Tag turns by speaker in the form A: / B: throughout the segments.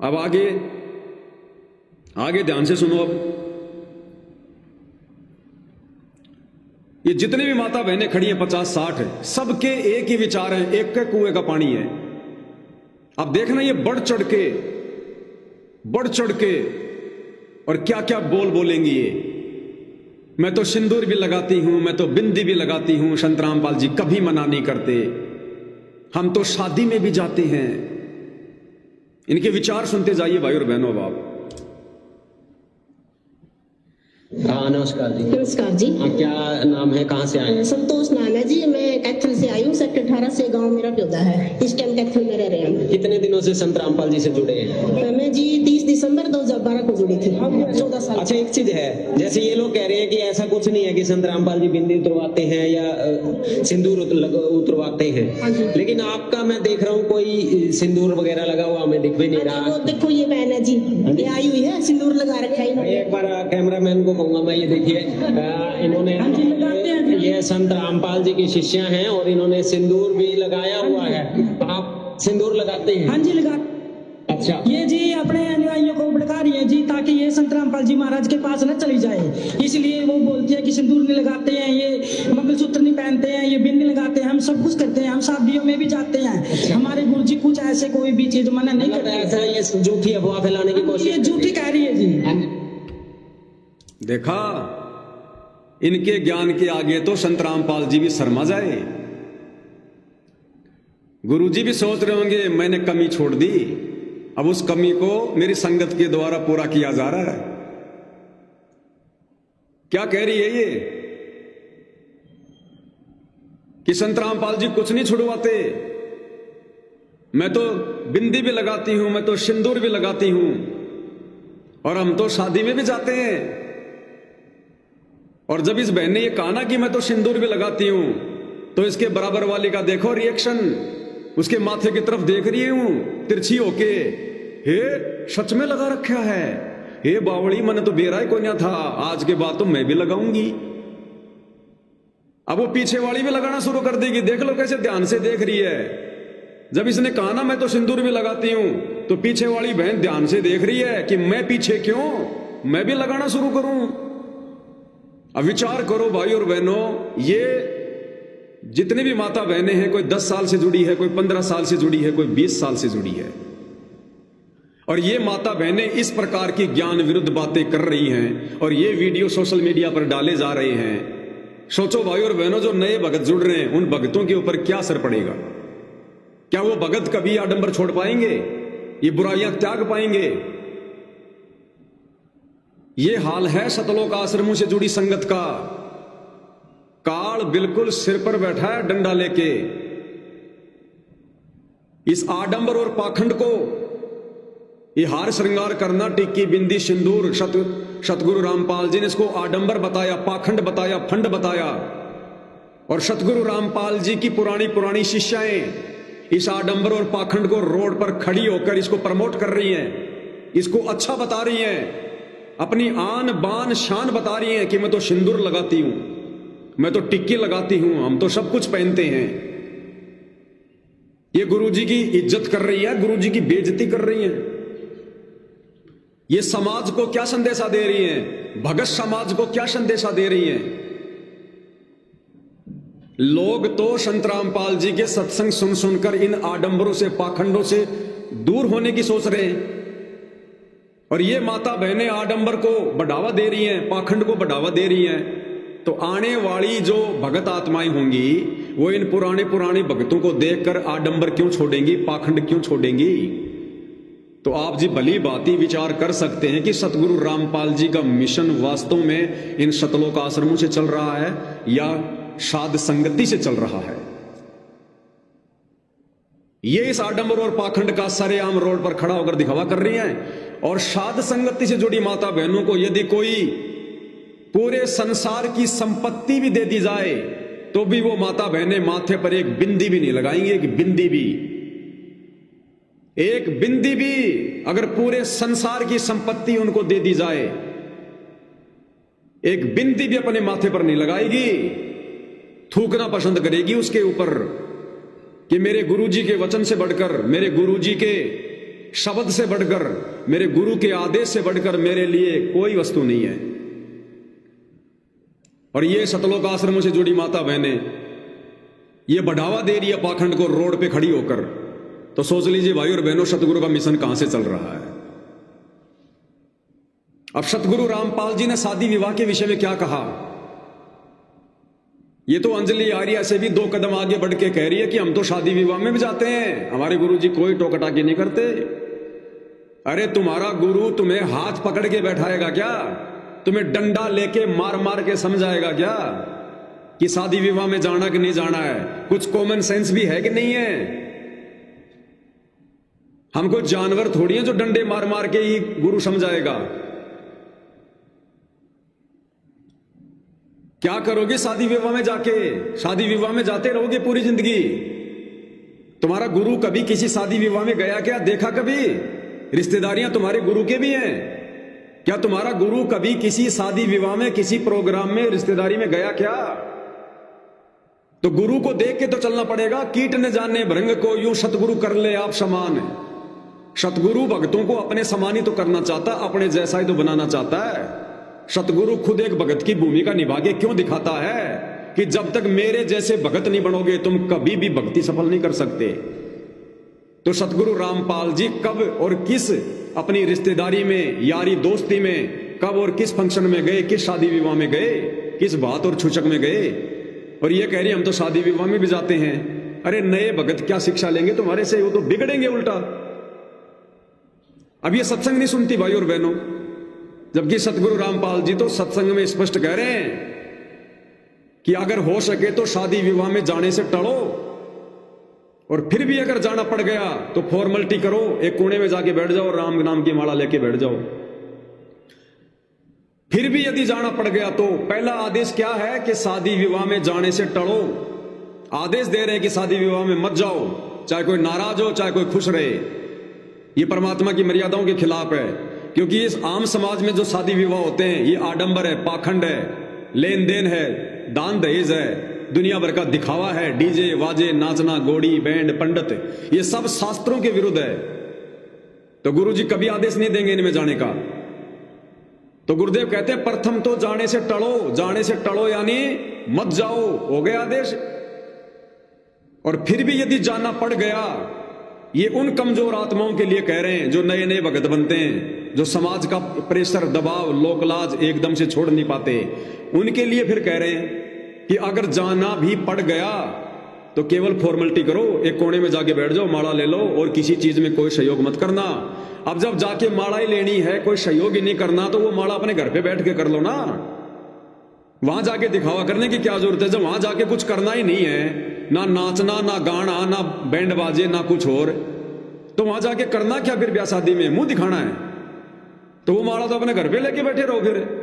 A: अब आगे आगे ध्यान से सुनो। अब ये जितने भी माता बहनें खड़ी हैं 50-60 है, सबके एक ही विचार है, एक के कुएं का पानी है। अब देखना ये बढ़ चढ़ के और क्या क्या बोलेंगी ये। मैं तो सिंदूर भी लगाती हूं, मैं तो बिंदी भी लगाती हूं, संत रामपाल जी कभी मना नहीं करते, हम तो शादी में भी जाते हैं। इनके विचार सुनते जाइए भाई और बहनों। बाप
B: हाँ नमस्कार जी।
C: नमस्कार जी।
B: क्या नाम है, कहाँ से आए हैं?
C: संतोष नाम है जी। मैं कैथल से आई हूँ, सेक्टर 18 से गांव मेरा प्योदा है। इस टाइम कैथल में रह रहे हैं।
B: कितने दिनों से संत रामपाल जी से जुड़े हैं?
C: मैं जी 30 दिसंबर 2012 को जुड़ी थी, 14 साल।
B: अच्छा, एक चीज है, जैसे ये लोग कह रहे हैं कि ऐसा कुछ नहीं है कि संत रामपाल जी बिंदी उतरवाते हैं या सिंदूर उतरवाते हैं, लेकिन आपका मैं देख रहा हूँ कोई सिंदूर वगैरह लगा हुआ हमें दिख भी नहीं रहा।
C: देखो ये बहन है जी, ये आई हुई है, सिंदूर लगा रखा है।
B: एक बार कैमरामैन को कहूंगा मैं, ये देखिए इन्होंने, ये संत रामपाल जी की शिष्या हैं और इन्होंने सिंदूर भी लगाया हुआ है। आप सिंदूर लगाते हैं?
D: हाँ जी लगा।
B: अच्छा,
D: ये जी अपने अनुयायियों को भड़का रही है जी, ताकि ये संत रामपाल जी महाराज के पास न चली जाए, इसलिए वो बोलती है कि सिंदूर नहीं लगाते हैं, ये मंगलसूत्र नहीं पहनते हैं, ये बिंदी लगाते हैं, हम सब कुछ करते हैं, हम शादियों में भी जाते हैं। अच्छा। हमारे गुरु जी कुछ ऐसे कोई भी चीज मना नहीं करते।
B: ऐसा ये झूठी अफवाह फैलाने की कोशिश,
D: ये झूठी कह रही है जी।
A: देखा, इनके ज्ञान के आगे तो संत रामपाल जी भी शर्मा जाए। गुरुजी भी सोच रहे होंगे मैंने कमी छोड़ दी, अब उस कमी को मेरी संगत के द्वारा पूरा किया जा रहा है। क्या कह रही है ये कि संत रामपाल जी कुछ नहीं छुड़वाते, मैं तो बिंदी भी लगाती हूं, मैं तो सिंदूर भी लगाती हूं, और हम तो शादी में भी जाते हैं। और जब इस बहन ने ये कहा ना कि मैं तो सिंदूर भी लगाती हूं, तो इसके बराबर वाली का देखो रिएक्शन, उसके माथे की तरफ देख रही हूं तिरछी होके, हे सच में लगा रखा है, हे बावड़ी मन तो बेरा ही कोई ना था, आज के बाद तो मैं भी लगाऊंगी। अब वो पीछे वाली भी लगाना शुरू कर देगी। देख लो कैसे ध्यान से देख रही है। जब इसने कहा ना मैं तो सिंदूर भी लगाती हूं, तो पीछे वाली बहन ध्यान से देख रही है कि मैं पीछे क्यों, मैं भी लगाना शुरू करूं। अब विचार करो भाई और बहनों, ये जितने भी माता बहनें हैं, कोई 10 साल से जुड़ी है, कोई 15 साल से जुड़ी है, कोई 20 साल से जुड़ी है, और ये माता बहनें इस प्रकार की ज्ञान विरुद्ध बातें कर रही हैं और ये वीडियो सोशल मीडिया पर डाले जा रहे हैं। सोचो भाई और बहनों, जो नए भगत जुड़ रहे हैं उन भगतों के ऊपर क्या असर पड़ेगा? क्या वो भगत कभी आडंबर छोड़ पाएंगे? ये बुराइयां त्याग पाएंगे? ये हाल है सतलोक आश्रमों से जुड़ी संगत का। काल बिल्कुल सिर पर बैठा है डंडा लेके। इस आडंबर और पाखंड को, ये हार श्रृंगार करना, टिक्की बिंदी सिंदूर, सतगुरु रामपाल जी ने इसको आडंबर बताया, पाखंड बताया, फंड बताया। और सतगुरु रामपाल जी की पुरानी पुरानी शिष्याएं इस आडंबर और पाखंड को रोड पर खड़ी होकर इसको प्रमोट कर रही हैं, इसको अच्छा बता रही हैं, अपनी आन बान शान बता रही हैं कि मैं तो सिंदूर लगाती हूं, मैं तो टिक्की लगाती हूं, हम तो सब कुछ पहनते हैं। ये गुरुजी की इज्जत कर रही है, गुरुजी की बेइज्जती कर रही है। ये समाज को क्या संदेशा दे रही है? भगत समाज को क्या संदेशा दे रही है? लोग तो संत रामपाल जी के सत्संग सुन सुनकर इन आडंबरों से, पाखंडों से दूर होने की सोच रहे हैं, और ये माता बहनें आडंबर को बढ़ावा दे रही हैं, पाखंड को बढ़ावा दे रही हैं। तो आने वाली जो भगत आत्माएं होंगी वो इन पुराने पुराने भगतों को देखकर आडंबर क्यों छोड़ेंगी, पाखंड क्यों छोड़ेंगी? तो आप जी भली भांति विचार कर सकते हैं कि सतगुरु रामपाल जी का मिशन वास्तव में इन सतलोक आश्रमों से चल रहा है या साध संगति से चल रहा है। ये इस आडंबर और पाखंड का सरेआम रोड पर खड़ा होकर दिखावा कर रही हैं। और साध संगति से जुड़ी माता बहनों को यदि कोई पूरे संसार की संपत्ति भी दे दी जाए तो भी वो माता बहनें माथे पर एक बिंदी भी नहीं लगाएंगे। एक बिंदी भी अगर पूरे संसार की संपत्ति उनको दे दी जाए, एक बिंदी भी अपने माथे पर नहीं लगाएगी। थूकना पसंद करेगी उसके ऊपर कि मेरे गुरुजी के वचन से बढ़कर, मेरे गुरुजी के शब्द से बढ़कर, मेरे गुरु के आदेश से बढ़कर मेरे लिए कोई वस्तु नहीं है। और ये सतलोक आश्रमों से जुड़ी माता बहनें ये बढ़ावा दे रही है पाखंड को रोड पे खड़ी होकर, तो सोच लीजिए भाई और बहनों सतगुरु का मिशन कहां से चल रहा है। अब सतगुरु रामपाल जी ने शादी विवाह के विषय में क्या कहा, ये तो अंजलि आर्या से भी 2 कदम आगे बढ़ के कह रही है कि हम तो शादी विवाह में भी जाते हैं, हमारे गुरु जी कोई टोकटाकी नहीं करते। अरे तुम्हारा गुरु तुम्हें हाथ पकड़ के बैठाएगा क्या, तुम्हें डंडा लेके मार मार के समझाएगा क्या कि शादी विवाह में जाना कि नहीं जाना है? कुछ कॉमन सेंस भी है कि नहीं है? हमको जानवर थोड़ी है जो डंडे मार मार के ही गुरु समझाएगा। क्या करोगे शादी विवाह में जाके? शादी विवाह में जाते रहोगे पूरी जिंदगी। तुम्हारा गुरु कभी किसी शादी विवाह में गया क्या? देखा कभी? रिश्तेदारियां तुम्हारे गुरु के भी हैं क्या? तुम्हारा गुरु कभी किसी शादी विवाह में, किसी प्रोग्राम में, रिश्तेदारी में गया क्या? तो गुरु को देख के तो चलना पड़ेगा। कीट न जाने भृंग को, यूं सतगुरु कर ले आप समान। सतगुरु भक्तों को अपने समान ही तो करना चाहता, अपने जैसा ही तो बनाना चाहता है। सतगुरु खुद एक भगत की भूमिका निभा के क्यों दिखाता है कि जब तक मेरे जैसे भगत नहीं बनोगे तुम कभी भी भक्ति सफल नहीं कर सकते। तो सतगुरु रामपाल जी कब और किस अपनी रिश्तेदारी में, यारी दोस्ती में, कब और किस फंक्शन में गए, किस शादी विवाह में गए, किस बात और छूचक में गए, और ये कह रही हम तो शादी विवाह में भी जाते हैं। अरे नए भगत क्या शिक्षा लेंगे तुम्हारे से? वो तो बिगड़ेंगे उल्टा। अब ये सत्संग नहीं सुनती भाई और बहनों, जबकि सतगुरु रामपाल जी तो सत्संग में स्पष्ट कह रहे हैं कि अगर हो सके तो शादी विवाह में जाने से टलो, और फिर भी अगर जाना पड़ गया तो फॉर्मेलिटी करो, एक कोने में जाके बैठ जाओ, राम नाम की माला लेके बैठ जाओ। फिर भी यदि जाना पड़ गया तो पहला आदेश क्या है कि शादी विवाह में जाने से टलो। आदेश दे रहे हैं कि शादी विवाह में मत जाओ, चाहे कोई नाराज हो, चाहे कोई खुश रहे। ये परमात्मा की मर्यादाओं के खिलाफ है, क्योंकि इस आम समाज में जो शादी विवाह होते हैं ये आडंबर है, पाखंड है, लेन देन है, दान दहेज है, दुनिया भर का दिखावा है, डीजे वाजे, नाचना, घोड़ी, बैंड, पंडित, ये सब शास्त्रों के विरुद्ध है। तो गुरुजी कभी आदेश नहीं देंगे इनमें जाने का। तो गुरुदेव कहते हैं प्रथम तो जाने से टलो, जाने से टलो यानी मत जाओ, हो गया आदेश। और फिर भी यदि जाना पड़ गया, ये उन कमजोर आत्माओं के लिए कह रहे हैं जो नए नए भगत बनते हैं, जो समाज का प्रेशर, दबाव, लोकलाज एकदम से छोड़ नहीं पाते, उनके लिए फिर कह रहे हैं कि अगर जाना भी पड़ गया तो केवल फॉर्मेलिटी करो, एक कोने में जाके बैठ जाओ, माला ले लो, और किसी चीज में कोई सहयोग मत करना। अब जब जाके माला ही लेनी है, कोई सहयोग ही नहीं करना, तो वो माला अपने घर पे बैठ के कर लो ना। वहां जाके दिखावा करने की क्या जरूरत है जब वहां जाके कुछ करना ही नहीं है, ना नाचना, ना गाना, ना बैंड बाजे, ना कुछ और, तो वहां जाके करना क्या फिर? ब्याह शादी में मुंह दिखाना है? तो वो माला तो अपने घर पे लेके बैठे रहो फिर।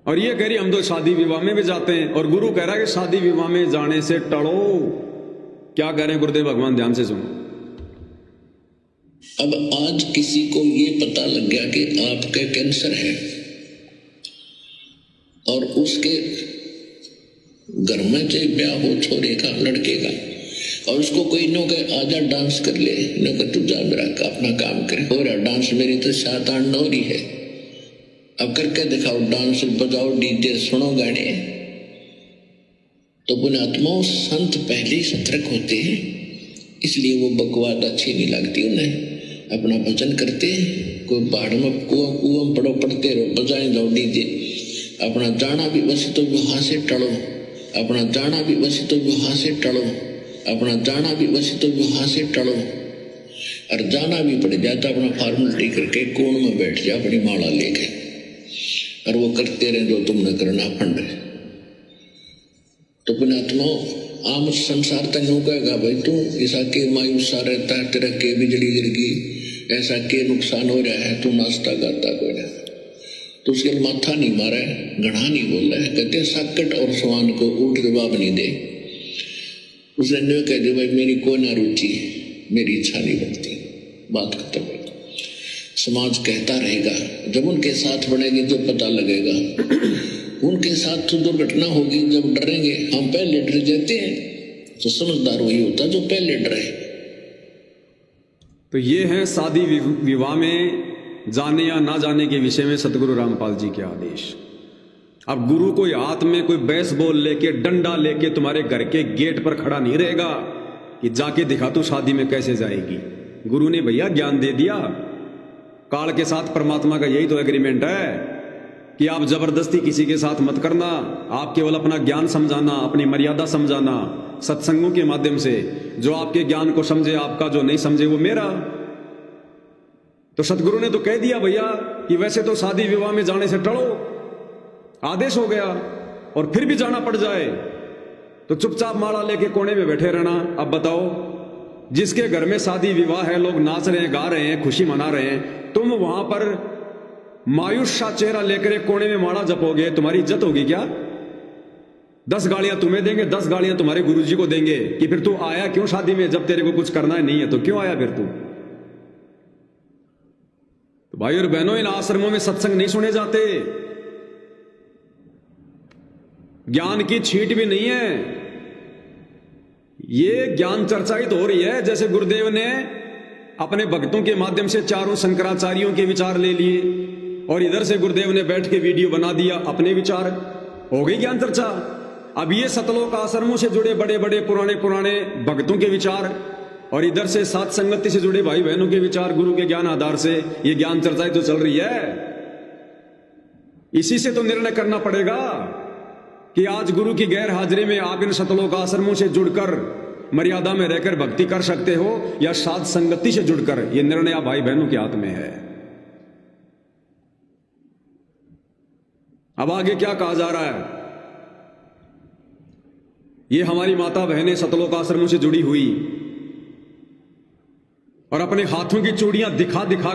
A: और ये कह रही हम तो शादी विवाह में भी जाते हैं, और गुरु कह रहा है कि शादी विवाह में जाने से टलो। क्या कह रहे हैं गुरुदेव भगवान, ध्यान से सुनो।
E: अब आज किसी को ये पता लग गया कि आपका कैंसर है, और उसके घर में चाहे ब्याह हो छोरे का, लड़के का, और उसको कोई नो कहे आजा डांस कर ले, नो कहे तू जा मेरा अपना काम करे, हो रहा डांस, मेरी तो 7-8 नौरी है, अब करके दिखाओ, डांस बजाओ, डीजे सुनो, गाने। तो पुण्यात्माओं, संत पहले ही सतर्क होते हैं, इसलिए वो बकवाद अच्छी नहीं लगती उन्हें। अपना भजन करते, कोई पहाड़ में कुआं पड़ो, पढ़ते रहो, बजाए जाओ डीजे। अपना जाना भी बस तो वहां से टलो, अपना जाना भी बस तो वहां से टलो, अपना जाना भी बस तो वहां से टलो। और जाना भी पड़ जाता अपना फॉर्मेलिटी करके कोण में बैठ जा अपनी माला लेके, और वो करते रहे जो तुमने करना फंड है। तो पुण्यात्माओं, आम संसार तक यूं कहेगा भाई तू ऐसा के मायूसा रहता है, तेरा के बिजली गिर गई, ऐसा के नुकसान हो रहा है, तू नाचता गाता कोई ना, तो उसके लिए माथा नहीं मारा है, घड़ा नहीं बोल रहा है। कहते साकट और सवान को उल्ट जवाब नहीं दे। उसने न्यू कह दिया भाई मेरी कोई ना रुचि, मेरी इच्छा नहीं बनती, बात खत्म है। समाज कहता रहेगा, जब उनके साथ बनेगी जब पता लगेगा। उनके साथ तो दुर्घटना होगी जब डरेंगे, हम पहले डर जाते हैं। तो समझदार वही होता जो पहले डरे।
A: तो ये है शादी विवाह में जाने या ना जाने के विषय में सतगुरु रामपाल जी के आदेश। अब गुरु कोई हाथ में कोई बेसबॉल लेके डंडा लेके तुम्हारे घर के गेट पर खड़ा नहीं रहेगा कि जाके दिखा तू शादी में कैसे जाएगी। गुरु ने भैया ज्ञान दे दिया। काल के साथ परमात्मा का यही तो एग्रीमेंट है कि आप जबरदस्ती किसी के साथ मत करना, आप केवल अपना ज्ञान समझाना, अपनी मर्यादा समझाना, सत्संगों के माध्यम से। जो आपके ज्ञान को समझे आपका, जो नहीं समझे वो मेरा। तो सतगुरु ने तो कह दिया भैया कि वैसे तो शादी विवाह में जाने से टलो, आदेश हो गया, और फिर भी जाना पड़ जाए तो चुपचाप माला लेके कोने में बैठे रहना। अब बताओ, जिसके घर में शादी विवाह है, लोग नाच रहे हैं, गा रहे हैं, खुशी मना रहे हैं, तुम वहां पर मायूस सा चेहरा लेकर एक कोने में माला जपोगे, तुम्हारी इज्जत होगी क्या? 10 गालियां तुम्हें देंगे, 10 गालियां तुम्हारे गुरुजी को देंगे कि फिर तू आया क्यों शादी में, जब तेरे को कुछ करना है नहीं है तो क्यों आया फिर तू? तो भाई और बहनों, इन आश्रमों में सत्संग नहीं सुने जाते, ज्ञान की छींट भी नहीं है। ये ज्ञान चर्चा ही तो हो रही है। जैसे गुरुदेव ने अपने भक्तों के माध्यम से चारों शंकराचार्यों के विचार ले लिए और इधर से गुरुदेव ने बैठ के वीडियो बना दिया, अपने विचार, हो गई ज्ञान चर्चा। अब ये सतलोक आश्रमों से जुड़े बड़े बड़े पुराने भक्तों के विचार और इधर से साथ संगति से जुड़े भाई बहनों के विचार, गुरु के ज्ञान आधार से ये ज्ञान चर्चाएं तो चल रही है। इसी से तो निर्णय करना पड़ेगा कि आज गुरु की गैर हाजिरी में आप इन सतलोक आश्रमों से जुड़कर मर्यादा में रहकर भक्ति कर सकते हो या साध संगति से जुड़कर। यह निर्णय आप भाई बहनों के हाथ में है। अब आगे क्या कहा जा रहा है? ये हमारी माता बहनें सतलोक आश्रमों से जुड़ी हुई और अपने हाथों की चूड़ियां दिखा दिखा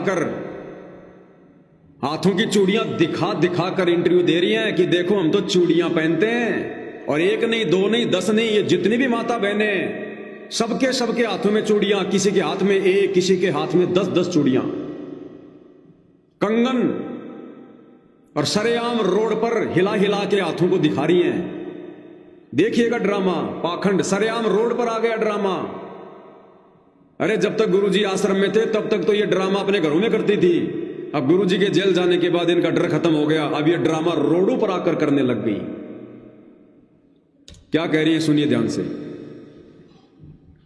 A: कर इंटरव्यू दे रही हैं कि देखो हम तो चूड़ियां पहनते हैं, और एक नहीं, दो नहीं, 10 नहीं, ये जितनी भी माता बहनें सबके हाथों में चूड़ियां, किसी के हाथ में एक, किसी के हाथ में 10 चूड़ियां, कंगन, और सरेआम रोड पर हिला के हाथों को दिखा रही हैं। देखिएगा ड्रामा, पाखंड, सरेआम रोड पर आ गया ड्रामा। अरे जब तक गुरुजी आश्रम में थे तब तक तो ये ड्रामा अपने घरों में करती थी। अब गुरुजी के जेल जाने के बाद इनका डर खत्म हो गया, अब ये ड्रामा रोडों पर आकर करने लग गई। क्या कह रही है सुनिए ध्यान से।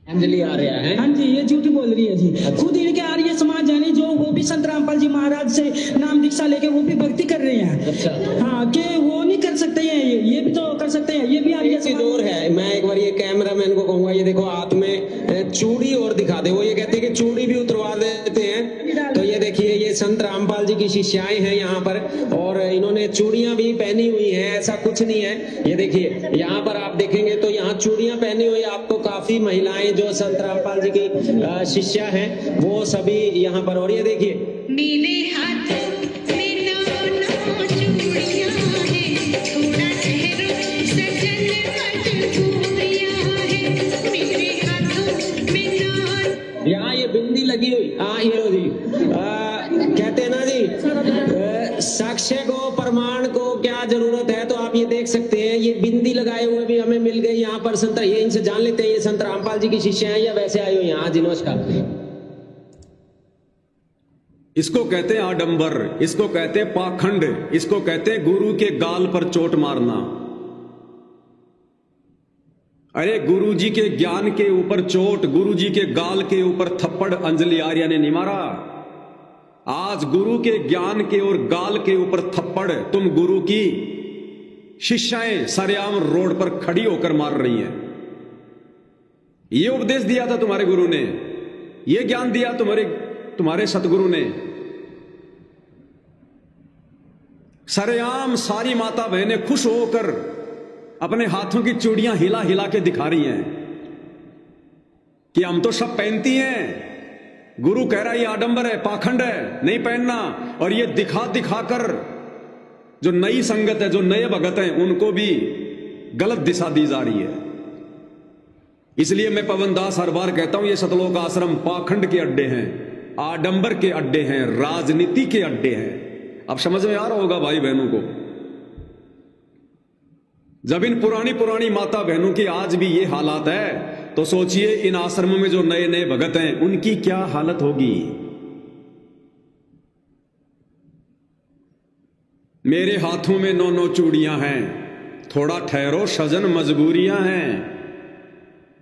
B: अंजलि आ रहा है।
D: हाँ जी, ये झूठी बोल रही है जी। खुद इनके आर्य समाज यानी जो वो भी संत रामपाल जी महाराज से नाम दीक्षा लेके वो भी भक्ति कर रहे हैं।
B: अच्छा,
D: हाँ, कि वो नहीं कर सकते हैं, ये भी तो कर सकते हैं, ये भी आर्य समाज
B: दूर है। मैं एक बार ये कैमरामैन को कहूंगा, ये देखो हाथ में चूड़ी और दिखा दे। वो ये कहते हैं कि चूड़ी भी उतरवा देते हैं। तो ये देखिए, ये संत रामपाल जी की शिष्याएं हैं यहाँ पर, और इन्होंने चूड़ियां भी पहनी हुई हैं। ऐसा कुछ नहीं है। ये देखिए यहाँ पर आप देखेंगे तो यहाँ चूड़ियां पहनी हुई आपको काफी महिलाएं जो संत रामपाल जी की शिष्या हैं वो सभी यहाँ पर। और ये देखिए,
F: मेरे हाथों में नौ चूड़ियां हैं, थोड़ा ठहरो सजन मजबूरियां हैं, मेरे हाथों में नौ।
B: यहाँ ये बिंदी लगी हुई। हाँ ये लो जी, कहते हैं ना जी, साक्ष्य को, प्रमाण को क्या जरूरत है। तो आप ये देख सकते हैं, ये बिंदी लगाए हुए भी हमें मिल गई यहाँ पर। संत, ये इनसे जान लेते हैं ये संत रामपाल जी की शिष्या हैं या वैसे आए हुए यहाँ। जी नमस्कार।
A: इसको कहते हैं आडंबर, इसको कहते हैं पाखंड, इसको कहते हैं गुरु के गाल पर चोट मारना। अरे गुरुजी के ज्ञान के ऊपर चोट, गुरुजी के गाल के ऊपर थप्पड़ अंजलि आर्या ने नहीं मारा। आज गुरु के ज्ञान के और गाल के ऊपर थप्पड़ तुम गुरु की शिष्याएं सरेआम रोड पर खड़ी होकर मार रही हैं। ये उपदेश दिया था तुम्हारे गुरु ने, ये ज्ञान दिया तुम्हारे सतगुरु ने। सरेआम सारी माता बहनें खुश होकर अपने हाथों की चूड़ियां हिला के दिखा रही हैं कि हम तो सब पहनती हैं। गुरु कह रहा है ये आडंबर है, पाखंड है, नहीं पहनना। और ये दिखा कर जो नई संगत है, जो नए भगत हैं, उनको भी गलत दिशा दी जा रही है। इसलिए मैं पवन दास हर बार कहता हूं, ये सतलोक आश्रम पाखंड के अड्डे हैं, आडंबर के अड्डे हैं, राजनीति के अड्डे हैं। अब समझ में आ रहा होगा भाई बहनों को। जब इन पुरानी माता बहनों की आज भी ये हालात है तो सोचिए इन आश्रमों में जो नए नए भगत हैं उनकी क्या हालत होगी। मेरे हाथों में 9 चूड़ियां हैं, थोड़ा ठहरो सजन मजबूरियां हैं।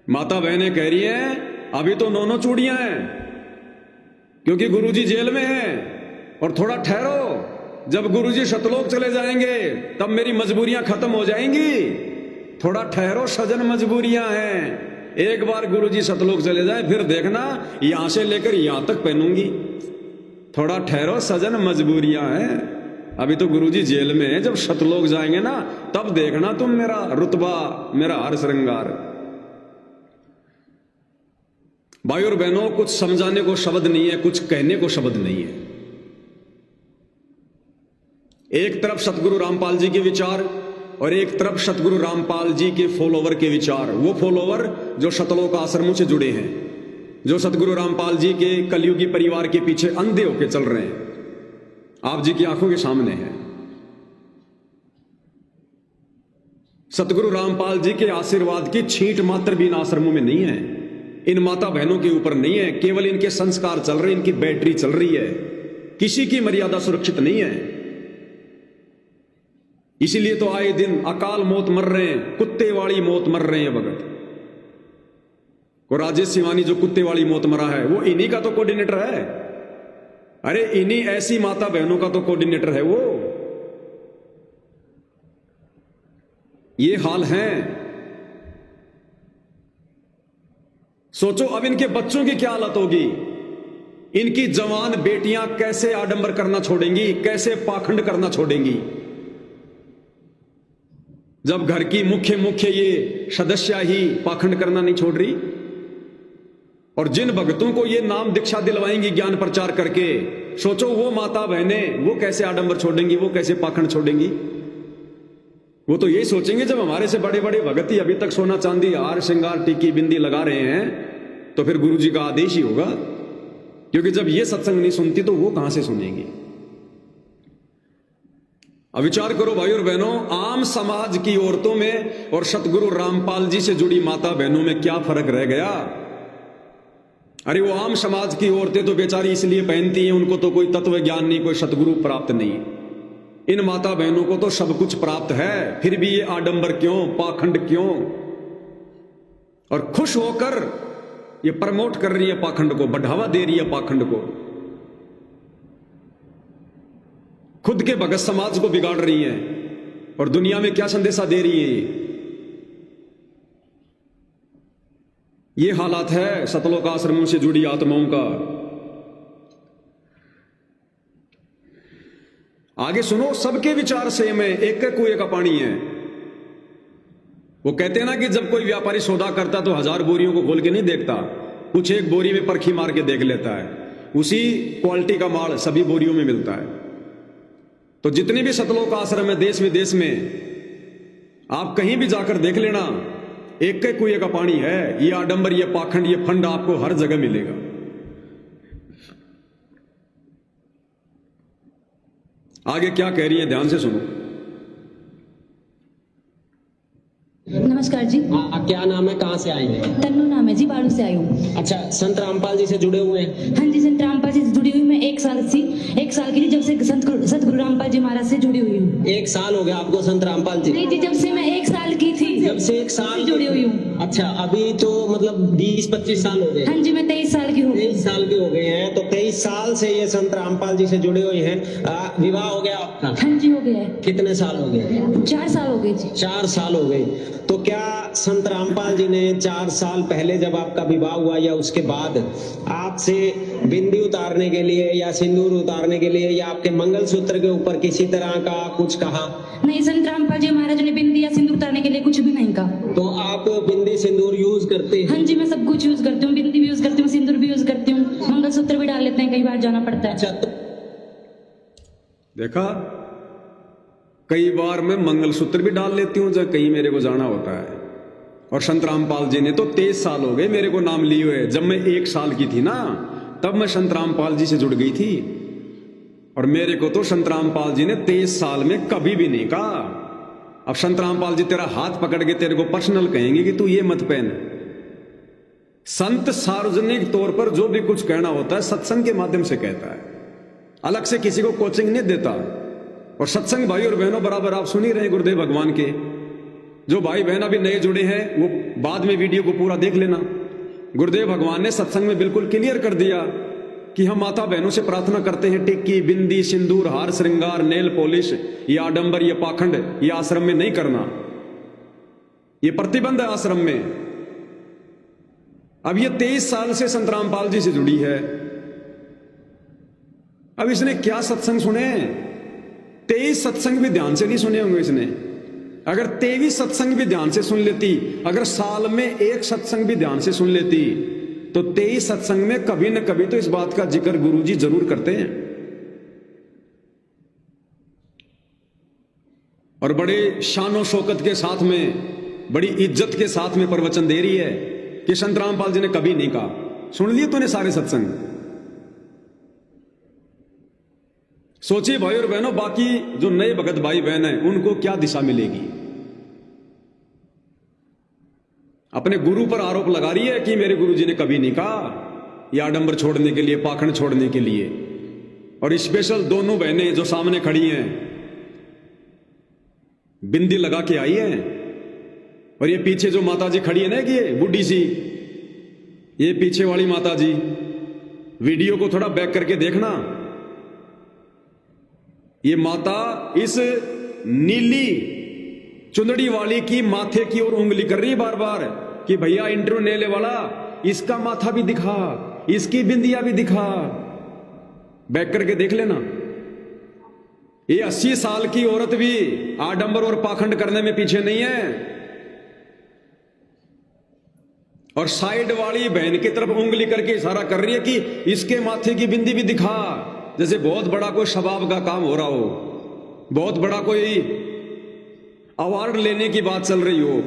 A: माता बहनें कह रही हैं अभी तो 9 चूड़ियां हैं क्योंकि गुरुजी जेल में हैं, और थोड़ा ठहरो, जब गुरुजी सतलोक चले जाएंगे तब मेरी मजबूरियां खत्म हो जाएंगी। थोड़ा ठहरो सजन मजबूरियां हैं। एक बार गुरुजी सतलोक चले जाए फिर देखना यहां से लेकर यहां तक पहनूंगी। थोड़ा ठहरो सजन मजबूरियां हैं। अभी तो गुरुजी जेल में है, जब सतलोक जाएंगे ना तब देखना तुम मेरा रुतबा, मेरा हर श्रृंगार। भाई और बहनों, कुछ समझाने को शब्द नहीं है, कुछ कहने को शब्द नहीं है। एक तरफ सतगुरु रामपाल जी के विचार और एक तरफ सतगुरु रामपाल जी के फॉलोवर के विचार। वो फॉलोवर जो सतलोक आश्रमों से जुड़े हैं, जो सतगुरु रामपाल जी के कलयुगी परिवार के पीछे अंधे होकर चल रहे हैं, आप जी की आंखों के सामने है। सतगुरु रामपाल जी के आशीर्वाद की छींट मात्र भी इन आश्रमों में नहीं है, इन माता बहनों के ऊपर नहीं है। केवल इनके संस्कार चल रहे, इनकी बैटरी चल रही है, किसी की मर्यादा सुरक्षित नहीं है। इसीलिए तो आए दिन अकाल मौत मर रहे हैं, कुत्ते वाली मौत मर रहे हैं भगत को। राजेश सिवानी जो कुत्ते वाली मौत मरा है वो इन्हीं का तो कोऑर्डिनेटर है। अरे इन्हीं ऐसी माता बहनों का तो कोऑर्डिनेटर है वो। ये हाल है। सोचो अब इनके बच्चों की क्या हालत होगी। इनकी जवान बेटियां कैसे आडंबर करना छोड़ेंगी, कैसे पाखंड करना छोड़ेंगी, जब घर की मुख्य ये सदस्य ही पाखंड करना नहीं छोड़ रही। और जिन भक्तों को ये नाम दीक्षा दिलवाएंगी ज्ञान प्रचार करके, सोचो वो माता बहनें वो कैसे आडंबर छोड़ेंगी, वो कैसे पाखंड छोड़ेंगी। वो तो यही सोचेंगे जब हमारे से बड़े बड़े भगत ही अभी तक सोना चांदी हार श्रृंगार टीकी बिंदी लगा रहे हैं तो फिर गुरु जी का आदेश ही होगा, क्योंकि जब ये सत्संग नहीं सुनती तो वो कहां से सुनेंगी। अब विचार करो भाई और बहनों, आम समाज की औरतों में और सतगुरु रामपाल जी से जुड़ी माता बहनों में क्या फर्क रह गया। अरे वो आम समाज की औरतें तो बेचारी इसलिए पहनती हैं, उनको तो कोई तत्व ज्ञान नहीं, कोई सतगुरु प्राप्त नहीं। इन माता बहनों को तो सब कुछ प्राप्त है, फिर भी ये आडंबर क्यों, पाखंड क्यों। और खुश होकर ये प्रमोट कर रही है पाखंड को, बढ़ावा दे रही है पाखंड को, खुद के भगत समाज को बिगाड़ रही है। और दुनिया में क्या संदेशा दे रही है। ये हालात है सतलोक आश्रमों से जुड़ी आत्माओं का। आगे सुनो, सबके विचार सेम है, एक कुएं का पानी है। वो कहते हैं ना कि जब कोई व्यापारी सौदा करता तो 1000 बोरियों को खोल के नहीं देखता, कुछ एक बोरी में परखी मार के देख लेता है। उसी क्वालिटी का माल सभी बोरियों में मिलता है। तो जितने भी सतलोक आश्रम है देश विदेश में, आप कहीं भी जाकर देख लेना, एक कुएं का पानी है। ये आडंबर, ये पाखंड, ये फंड आपको हर जगह मिलेगा। आगे क्या कह रही है ध्यान से सुनो।
G: नमस्कार जी।
B: क्या नाम है, कहाँ से आए हैं?
G: तन्नू नाम है जी, बाड़ू से आई हूँ।
B: अच्छा, संत रामपाल जी से जुड़े हुए हैं?
G: हाँ जी, संत रामपाल जी से जुड़ी हुई मैं 1 साल की थी, जब से सतगुरु रामपाल जी महाराज से जुड़ी हुई हूँ।
B: 1 साल हो गया आपको संत रामपाल जी?
G: नहीं जी, जब से मैं 1 साल की थी,
B: जब से 1 साल
G: जुड़ी हुई हूँ।
B: अच्छा, अभी तो मतलब 20-25 साल हो गए?
G: हाँ जी, मैं 23 साल की हूँ।
B: 23 साल के हो गए हैं। तो 23 साल से ये संत रामपाल जी से जुड़े हुए हैं। विवाह हो गया आपका?
G: हाँ जी, हो गया है।
B: कितने साल हो गए?
G: 4 साल हो गए जी।
B: 4 साल हो गए। तो क्या संत रामपाल जी ने 4 साल पहले जब आपका विवाह हुआ या उसके बाद आपसे बिंदी उतारने के लिए या सिंदूर उतारने के लिए या आपके मंगलसूत्र के ऊपर किसी तरह का कुछ कहा?
G: नहीं, संत रामपाल जी महाराज ने बिंदी या सिंदूर उतारने के लिए कुछ भी नहीं कहा।
B: तो आप बिंदी सिंदूर यूज करते हैं?
G: हाँ जी, मैं सब कुछ यूज करती हूँ, बिंदी भी यूज करती हूँ, सिंदूर भी यूज करती हूँ, मंगलसूत्र भी डाल लेते हैं, कई बार जाना पड़ता है।
B: अच्छा, तो
A: देखा, कई बार मैं मंगलसूत्र भी डाल लेती हूं जब कहीं मेरे को जाना होता है। और संत रामपाल जी ने तो 23 साल हो गए मेरे को नाम लिए हुए। जब मैं 1 साल की थी ना, तब मैं संत रामपाल जी से जुड़ गई थी। और मेरे को तो संत रामपाल जी ने 23 साल में कभी भी नहीं कहा। अब संत रामपाल जी तेरा हाथ पकड़ के तेरे को पर्सनल कहेंगे कि तू ये मत पहन, संत सार्वजनिक तौर पर जो भी कुछ कहना होता है सत्संग के माध्यम से कहता है, अलग से किसी को कोचिंग नहीं देता। और सत्संग भाई और बहनों बराबर आप सुन ही रहे गुरुदेव भगवान के। जो भाई बहन अभी नए जुड़े हैं वो बाद में वीडियो को पूरा देख लेना। गुरुदेव भगवान ने सत्संग में बिल्कुल क्लियर कर दिया कि हम माता बहनों से प्रार्थना करते हैं टिक्की, बिंदी, सिंदूर, हार श्रृंगार, नेल पॉलिश, ये आडंबर, ये पाखंड, ये आश्रम में नहीं करना। ये प्रतिबंध है आश्रम में। अब ये 23 साल से संत रामपाल जी से जुड़ी है। अब इसने क्या सत्संग सुने? 23 सत्संग भी ध्यान से नहीं सुने होंगे इसने। अगर 23 सत्संग भी ध्यान से सुन लेती, अगर साल में एक सत्संग भी ध्यान से सुन लेती, तो 23 सत्संग में कभी न कभी तो इस बात का जिक्र गुरुजी जरूर करते हैं। और बड़े शानो शौकत के साथ में, बड़ी इज्जत के साथ में प्रवचन दे रही है कि संत रामपाल जी ने कभी नहीं कहा। सुन लिए तूने सारे सत्संग? सोचिए भाई और बहनों, बाकी जो नए भगत भाई बहन हैं उनको क्या दिशा मिलेगी? अपने गुरु पर आरोप लगा रही है कि मेरे गुरुजी ने कभी नहीं कहा, ये आडंबर छोड़ने के लिए, पाखंड छोड़ने के लिए। और स्पेशल दोनों बहनें जो सामने खड़ी हैं बिंदी लगा के आई हैं। और ये पीछे जो माता जी खड़ी है ना, कि बुढ़ी सी, ये पीछे वाली माता जी, वीडियो को थोड़ा बैक करके देखना। ये माता इस नीली चुंदड़ी वाली की माथे की ओर उंगली कर रही है बार बार कि भैया इंटरव्यू लेने वाला, इसका माथा भी दिखा, इसकी बिंदिया भी दिखा। बैक करके देख लेना। ये 80 साल की औरत भी आडंबर और पाखंड करने में पीछे नहीं है। और साइड वाली बहन की तरफ उंगली करके इशारा कर रही है कि इसके माथे की बिंदी भी दिखा, जैसे बहुत बड़ा कोई शबाब का काम हो रहा हो, बहुत बड़ा कोई अवार्ड लेने की बात चल रही हो।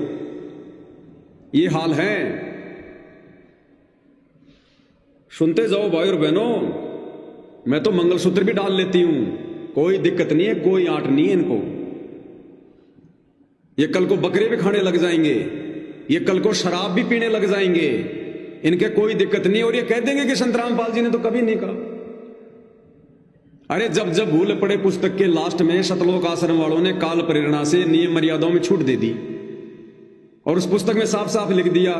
A: ये हाल है। सुनते जाओ भाई और बहनों। मैं तो मंगलसूत्र भी डाल लेती हूं, कोई दिक्कत नहीं है, कोई आंट नहीं है इनको। ये कल को बकरे भी खाने लग जाएंगे, ये कल को शराब भी पीने लग जाएंगे, इनके कोई दिक्कत नहीं। और ये कह देंगे कि संत रामपाल जी ने तो कभी नहीं कहा। अरे जब जब भूल पड़े पुस्तक के लास्ट में सतलोक आश्रम वालों ने काल प्रेरणा से नियम मर्यादाओं में छूट दे दी और उस पुस्तक में साफ साफ लिख दिया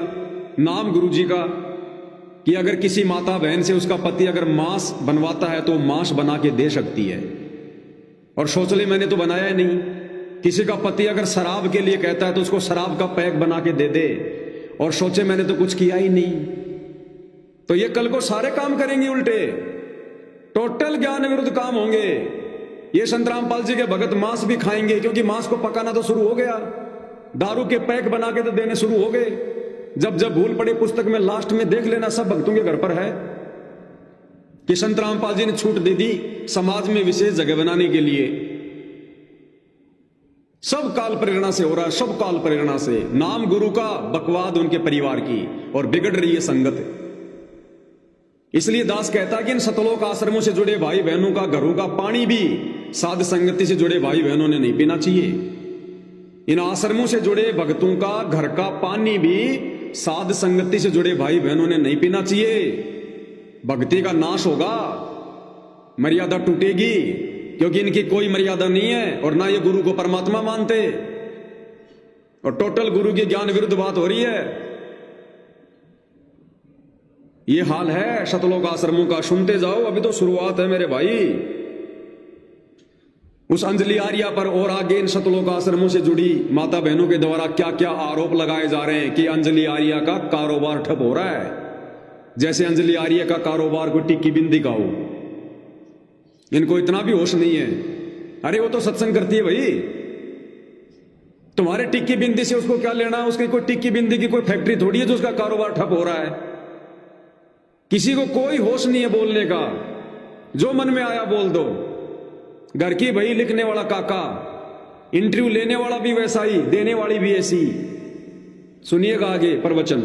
A: नाम गुरुजी का कि अगर किसी माता बहन से उसका पति अगर मांस बनवाता है तो मांस बना के दे सकती है। और सोच ले, मैंने तो बनाया ही नहीं। किसी का पति अगर शराब के लिए कहता है तो उसको शराब का पैक बना के दे दे। और सोचे मैंने तो कुछ किया ही नहीं। तो ये कल को सारे काम करेंगे उल्टे, टोटल ज्ञान विरुद्ध काम होंगे। ये संत रामपाल जी के भगत मांस भी खाएंगे, क्योंकि मांस को पकाना तो शुरू हो गया, दारू के पैक बना के तो देने शुरू हो गए। जब जब भूल पड़े पुस्तक में लास्ट में देख लेना, सब भक्तों के घर पर है कि संत रामपाल जी ने छूट दे दी समाज में विशेष जगह बनाने के लिए। सब काल प्रेरणा से हो रहा है, सब काल प्रेरणा से। नाम गुरु का, बकवाद उनके परिवार की, और बिगड़ रही है संगत। इसलिए दास कहता है कि इन सतलोक आश्रमों से जुड़े भाई बहनों का घरों का पानी भी साध संगति से जुड़े भाई बहनों ने नहीं पीना चाहिए। इन आश्रमों से जुड़े भक्तों का घर का पानी भी साध संगति से जुड़े भाई बहनों ने नहीं पीना चाहिए। भक्ति का नाश होगा, मर्यादा टूटेगी, क्योंकि इनकी कोई मर्यादा नहीं है और ना ये गुरु को परमात्मा मानते। और टोटल गुरु की ज्ञान विरुद्ध बात हो रही है। ये हाल है सतलोक आश्रमों का। सुनते जाओ, अभी तो शुरुआत है मेरे भाई। उस अंजलि आर्या पर और आगे इन सतलोक आश्रमों से जुड़ी माता बहनों के द्वारा क्या क्या आरोप लगाए जा रहे हैं कि अंजलि आर्या का कारोबार ठप हो रहा है। जैसे अंजलि आर्या का कारोबार को टिक्की बिंदी का हो। इनको इतना भी होश नहीं है। अरे वो तो सत्संग करती है भाई, तुम्हारे टिक्की बिंदी से उसको क्या लेना? उसकी कोई टिक्की बिंदी की कोई फैक्ट्री थोड़ी है जो उसका कारोबार ठप हो रहा है। किसी को कोई होश नहीं है बोलने का, जो मन में आया बोल दो। घर की भई लिखने वाला काका, इंटरव्यू लेने वाला भी वैसा ही, देने वाली भी ऐसी। सुनिएगा आगे प्रवचन।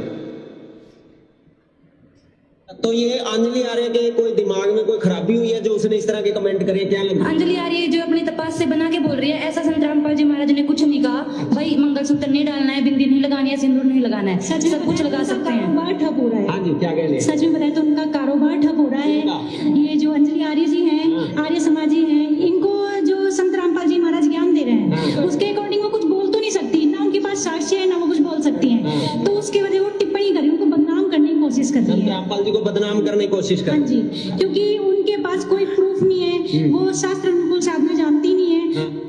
B: तो ये अंजलि आर्य के कोई दिमाग में कोई खराबी हुई है जो उसने इस तरह के कमेंट करे? क्या लगता है?
G: अंजलि आर्य जो अपनी तपास से बना के बोल रही है, ऐसा संत रामपाल जी महाराज ने कुछ नहीं कहा। भाई मंगलसूत्र नहीं डालना है, बिंदी नहीं लगानी है, सिंदूर नहीं लगाना है, सब कुछ लगा सकते हैं।
H: कारोबार ठप हो रहा है।
B: हाँ जी, क्या कह रहे हैं?
H: सच में बताए तो उनका कारोबार ठप हो रहा है। ये जो अंजलि आर्य जी हैं, आर्य समाजी हैं, इनको जो संत रामपाल जी महाराज ज्ञान दे रहे हैं उसके अकॉर्डिंग वो कुछ बोल तो नहीं सकती, ना उनके पास साक्ष्य है ना वो कुछ बोल सकती हैं। तो उसके वजह वो टिप्पणी कर रही है, उनको बदनाम करने की कोशिश कर रही
B: संत
H: है।
B: रामपाल जी को बदनाम करने की कोशिश कर
H: हाँ जी, क्योंकि उनके पास कोई प्रूफ नहीं है, वो शास्त्र अनुकूल साधना जानती नहीं है।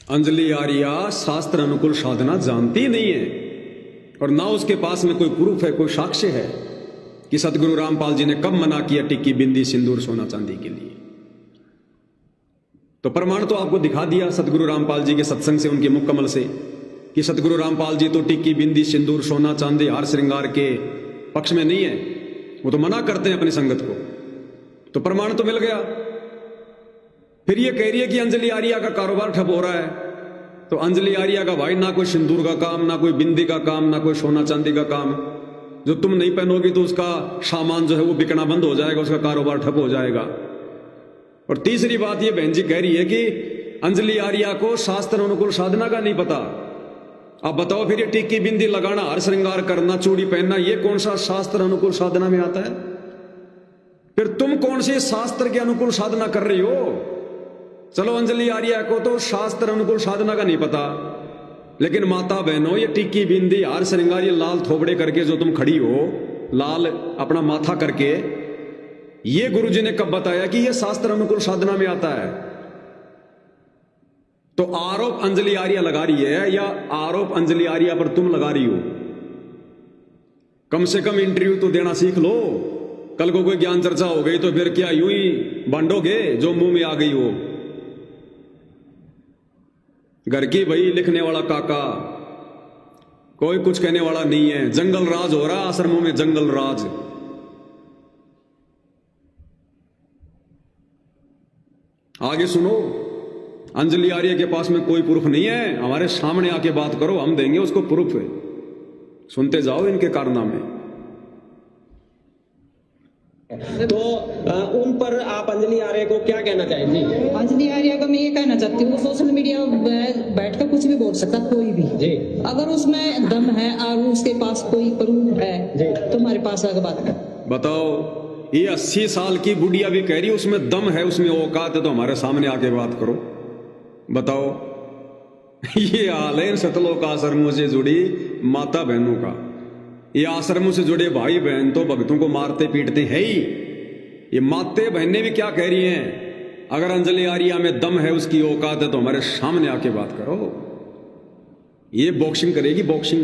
A: अंजलि आर्या शास्त्र अनुकूल साधना जानती नहीं है और ना उसके पास में कोई प्रूफ है, कोई साक्ष्य है कि सतगुरु रामपाल जी ने कब मना किया टिक्की, बिंदी, सिंदूर, सोना चांदी के लिए। तो प्रमाण तो आपको दिखा दिया सतगुरु रामपाल जी के सत्संग से, उनके मुख कमल से, कि सतगुरु रामपाल जी तो टिक्की, बिंदी, सिंदूर, सोना चांदी, हार श्रृंगार के पक्ष में नहीं है, वो तो मना करते हैं अपनी संगत को। तो प्रमाण तो मिल गया। फिर ये कह रही है कि अंजलि आर्या का कारोबार ठप हो रहा है। तो अंजलि आर्या का भाई ना कोई सिंदूर का काम, ना कोई बिंदी का काम, ना कोई सोना चांदी का काम। जो तुम नहीं पहनोगी तो उसका सामान जो है वो बिकना बंद हो जाएगा, उसका कारोबार ठप हो जाएगा। और तीसरी बात ये बहन जी कह रही है कि अंजलि आर्या को शास्त्र अनुकूल साधना का नहीं पता। अब बताओ फिर ये टिक्की, बिंदी लगाना, हर श्रृंगार करना, चूड़ी पहनना, ये कौन सा शास्त्र अनुकूल साधना में आता है? फिर तुम कौन से शास्त्र के अनुकूल साधना कर रही हो? चलो अंजलि आर्या को तो शास्त्र अनुकूल साधना का नहीं पता, लेकिन माता बहनों ये टिक्की, बिंदी, हार श्रृंगार, ये लाल थोबड़े करके जो तुम खड़ी हो, लाल अपना माथा करके, ये गुरुजी ने कब बताया कि ये शास्त्र अनुकूल साधना में आता है? तो आरोप अंजलि आर्या लगा रही है या आरोप अंजलि आर्या पर तुम लगा रही हो? कम से कम इंटरव्यू तो देना सीख लो। कल को कोई ज्ञान चर्चा हो गई तो फिर क्या यूं ही बांटोगे जो मुंह में आ गई हो? घर की भाई लिखने वाला काका, कोई कुछ कहने वाला नहीं है। जंगल राज हो रहा आश्रमों में, जंगल राज। आगे सुनो, अंजलि आर्य के पास में कोई प्रूफ नहीं है, हमारे सामने आके बात करो, हम देंगे उसको प्रूफ है। सुनते जाओ इनके कारनामे।
B: तो उन पर आप अंजलि आर्य को क्या कहना चाहेंगे?
I: अंजलि आर्या का मैं ये कहना चाहती हूँ, सोशल मीडिया बैठ कर कुछ भी बोल सकता कोई भी
B: जी।
I: अगर उसमें दम है और उसके पास कोई प्रूफ है तो हमारे पास आकर बात कर।
A: बताओ, ये 80 साल की बुढ़िया भी कह रही उसमें दम है, उसमें औकात है, तो हमारे सामने आके बात करो। बताओ, ये हाल है सतलोक आश्रमों से जुड़ी माता बहनों का। ये आश्रमों से जुड़े भाई बहन तो भक्तों को मारते पीटते हैं ही। ये माते बहनें भी क्या कह रही हैं? अगर अंजलि आर्या में दम है, उसकी औकात है, तो हमारे सामने आके बात करो। ये बॉक्सिंग करेगी, बॉक्सिंग।